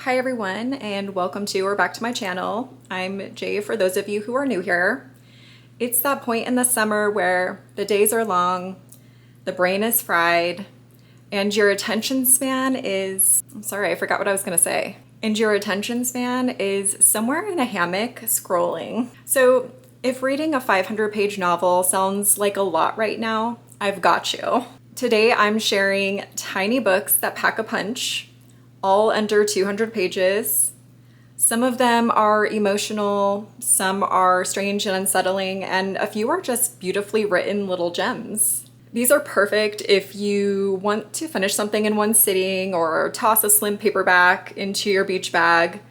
Hi everyone, and welcome to or back to my channel. I'm Jay for those of you who are new here. It's that point in the summer where the days are long, the brain is fried, and your attention span is, I forgot what I was gonna say. And your attention span is somewhere in a hammock scrolling. So if reading a 500-page novel sounds like a lot right now, I've got you. Today I'm sharing tiny books that pack a punch, all under 200 pages. Some of them are emotional, some are strange and unsettling, and a few are just beautifully written little gems. These are perfect if you want to finish something in one sitting or toss a slim paperback into your beach bag,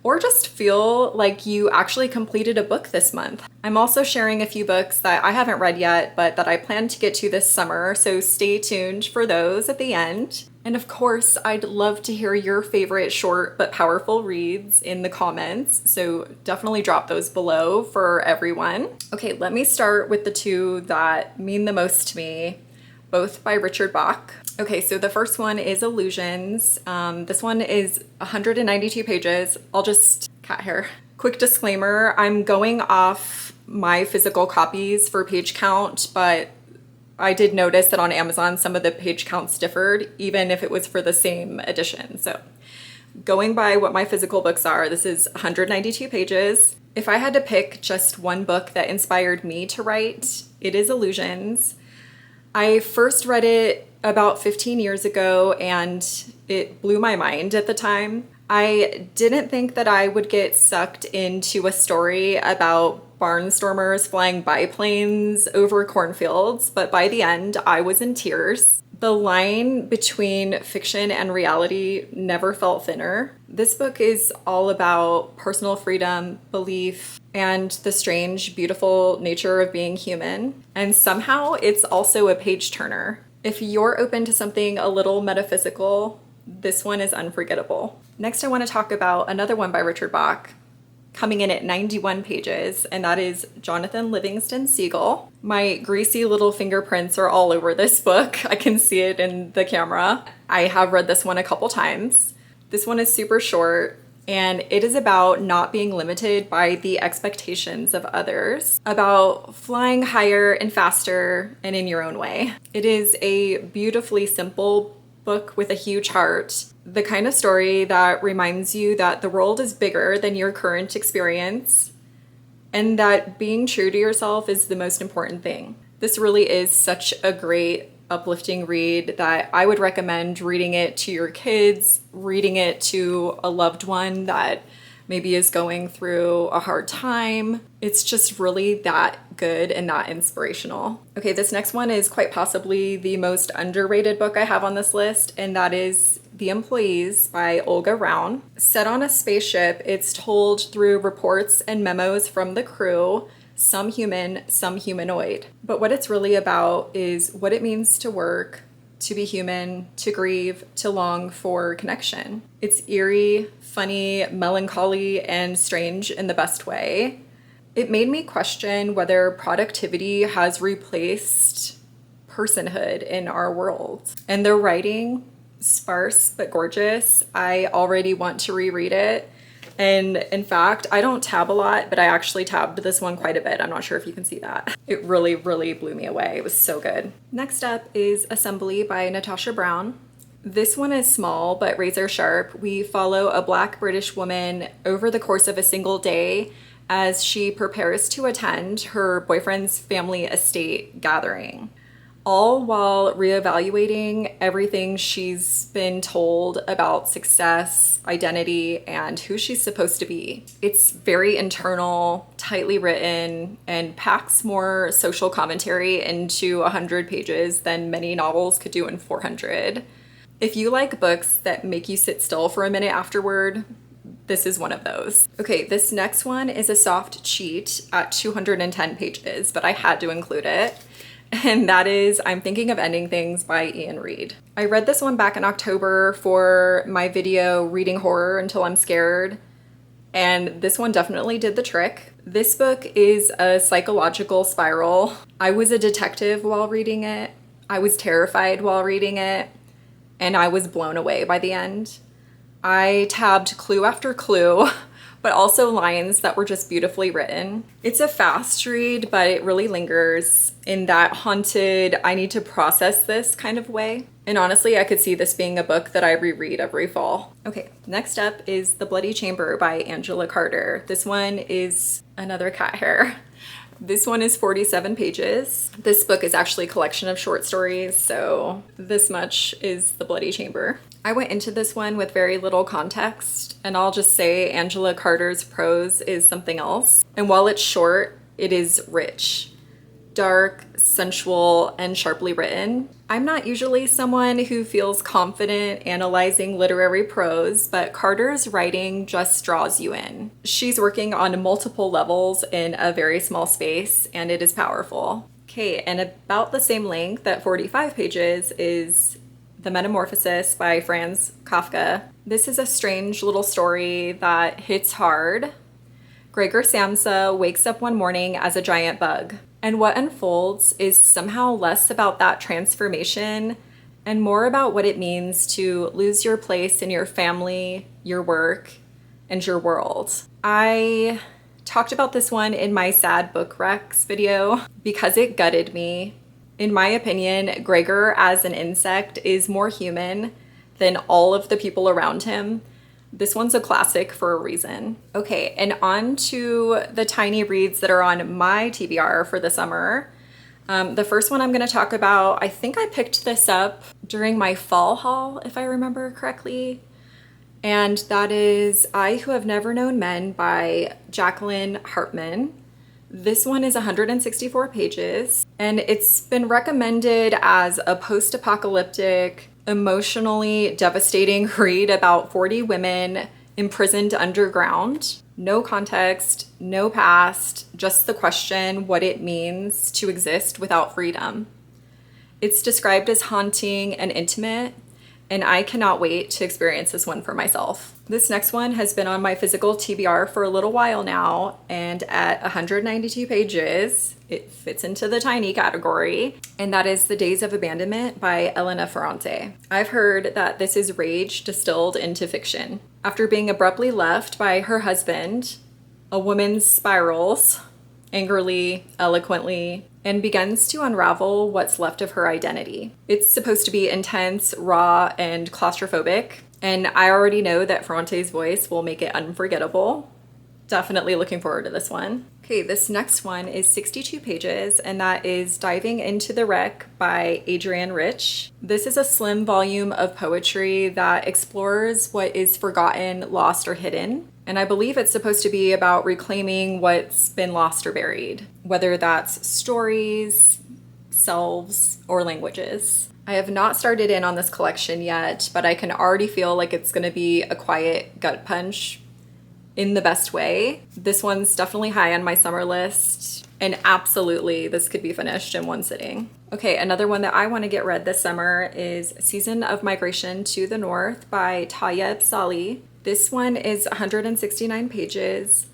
or just feel like you actually completed a book this month. I'm also sharing a few books that I haven't read yet, but that I plan to get to this summer, so stay tuned for those at the end. And of course, I'd love to hear your favorite short but powerful reads in the comments, so definitely drop those below for everyone. Okay, let me start with the two that mean the most to me, both by Richard Bach. Okay, so the first one is Illusions. This one is 192 pages. I'll just cat hair. Quick disclaimer, I'm going off my physical copies for page count, but I did notice that on Amazon some of the page counts differed, even if it was for the same edition. So going by what my physical books are, this is 192 pages. If I had to pick just one book that inspired me to write, it is Illusions. I first read it about 15 years ago and it blew my mind at the time. I didn't think that I would get sucked into a story about barnstormers flying biplanes over cornfields, but by the end I was in tears. The line between fiction and reality never felt thinner. This book is all about personal freedom, belief, and the strange, beautiful nature of being human. And somehow it's also a page turner. If you're open to something a little metaphysical, this one is unforgettable. Next, I want to talk about another one by Richard Bach, coming in at 91 pages, and that is Jonathan Livingston Seagull. My greasy little fingerprints are all over this book. I can see it in the camera. I have read this one a couple times. This one is super short, and it is about not being limited by the expectations of others, about flying higher and faster and in your own way. It is a beautifully simple book with a huge heart, the kind of story that reminds you that the world is bigger than your current experience and that being true to yourself is the most important thing. This really is such a great uplifting read that I would recommend reading it to your kids, reading it to a loved one that maybe is going through a hard time. It's just really that good and that inspirational. Okay, this next one is quite possibly the most underrated book I have on this list, and that is The Employees by Olga Raun. Set on a spaceship, it's told through reports and memos from the crew, some human, some humanoid. But what it's really about is what it means to work, to be human, to grieve, to long for connection. It's eerie, funny, melancholy, and strange in the best way. It made me question whether productivity has replaced personhood in our world. And the writing, sparse but gorgeous. I already want to reread it. And in fact, I don't tab a lot, but I actually tabbed this one quite a bit. I'm not sure if you can see that. It really, really blew me away. It was so good. Next up is Assembly by Natasha Brown. This one is small, but razor sharp. We follow a Black British woman over the course of a single day as she prepares to attend her boyfriend's family estate gathering, all while reevaluating everything she's been told about success, identity, and who she's supposed to be. It's very internal, tightly written, and packs more social commentary into 100 pages than many novels could do in 400. If you like books that make you sit still for a minute afterward, this is one of those. Okay, this next one is a soft cheat at 210 pages, but I had to include it. And that is I'm Thinking of Ending Things by Emmalynn Reed. I read this one back in October for my video Reading Horror Until I'm Scared, and this one definitely did the trick. This book is a psychological spiral. I was a detective while reading it, I was terrified while reading it, and I was blown away by the end. I tabbed clue after clue, but also lines that were just beautifully written. It's a fast read, but it really lingers in that haunted, I need to process this kind of way. And honestly, I could see this being a book that I reread every fall. Okay, next up is The Bloody Chamber by Angela Carter. This one is another cat hair. This one is 47 pages. This book is actually a collection of short stories, so this much is The Bloody Chamber. I went into this one with very little context, and I'll just say Angela Carter's prose is something else. And while it's short, it is rich, dark, sensual, and sharply written. I'm not usually someone who feels confident analyzing literary prose, but Carter's writing just draws you in. She's working on multiple levels in a very small space, and it is powerful. Okay, and about the same length at 45 pages is The Metamorphosis by Franz Kafka. This is a strange little story that hits hard. Gregor Samsa wakes up one morning as a giant bug. And what unfolds is somehow less about that transformation and more about what it means to lose your place in your family, your work, and your world. I talked about this one in my sad book recs video because it gutted me. In my opinion, Gregor as an insect is more human than all of the people around him. This one's a classic for a reason. Okay, and on to the tiny reads that are on my TBR for the summer. The first one I'm gonna talk about, I think I picked this up during my fall haul, if I remember correctly. And that is I Who Have Never Known Men by Jacqueline Hartman. This one is 164 pages, and it's been recommended as a post-apocalyptic, emotionally devastating read about 40 women imprisoned underground. No context, no past, just the question what it means to exist without freedom. It's described as haunting and intimate, and I cannot wait to experience this one for myself. This next one has been on my physical TBR for a little while now, and at 192 pages, it fits into the tiny category, and that is The Days of Abandonment by Elena Ferrante. I've heard that this is rage distilled into fiction. After being abruptly left by her husband, a woman spirals angrily, eloquently, and begins to unravel what's left of her identity. It's supposed to be intense, raw, and claustrophobic, and I already know that Ferrante's voice will make it unforgettable. Definitely looking forward to this one. Okay, this next one is 62 pages, and that is Diving into the Wreck by Adrienne Rich. This is a slim volume of poetry that explores what is forgotten, lost, or hidden. And I believe it's supposed to be about reclaiming what's been lost or buried, whether that's stories, selves, or languages. I have not started in on this collection yet, but I can already feel like it's going to be a quiet gut punch in the best way. This one's definitely high on my summer list, and absolutely this could be finished in one sitting. Okay, another one that I want to get read this summer is Season of Migration to the North by Tayeb Salih. This one is 169 pages,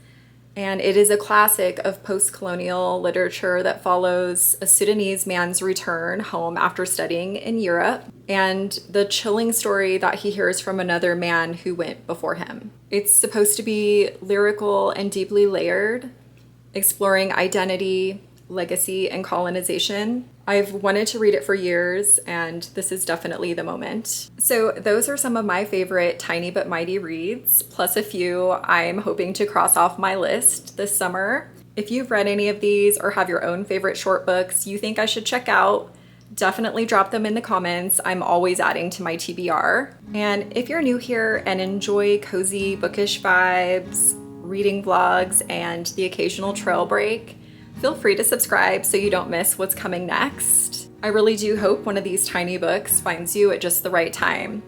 and it is a classic of post-colonial literature that follows a Sudanese man's return home after studying in Europe and the chilling story that he hears from another man who went before him. It's supposed to be lyrical and deeply layered, exploring identity, legacy, and colonization. I've wanted to read it for years, and this is definitely the moment. So those are some of my favorite tiny but mighty reads, plus a few I'm hoping to cross off my list this summer. If you've read any of these or have your own favorite short books you think I should check out, definitely drop them in the comments. I'm always adding to my TBR. And if you're new here and enjoy cozy bookish vibes, reading vlogs, and the occasional trail break, feel free to subscribe so you don't miss what's coming next. I really do hope one of these tiny books finds you at just the right time.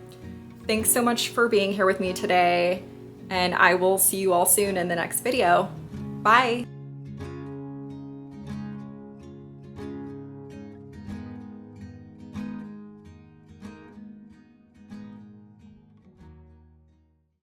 Thanks so much for being here with me today, and I will see you all soon in the next video. Bye!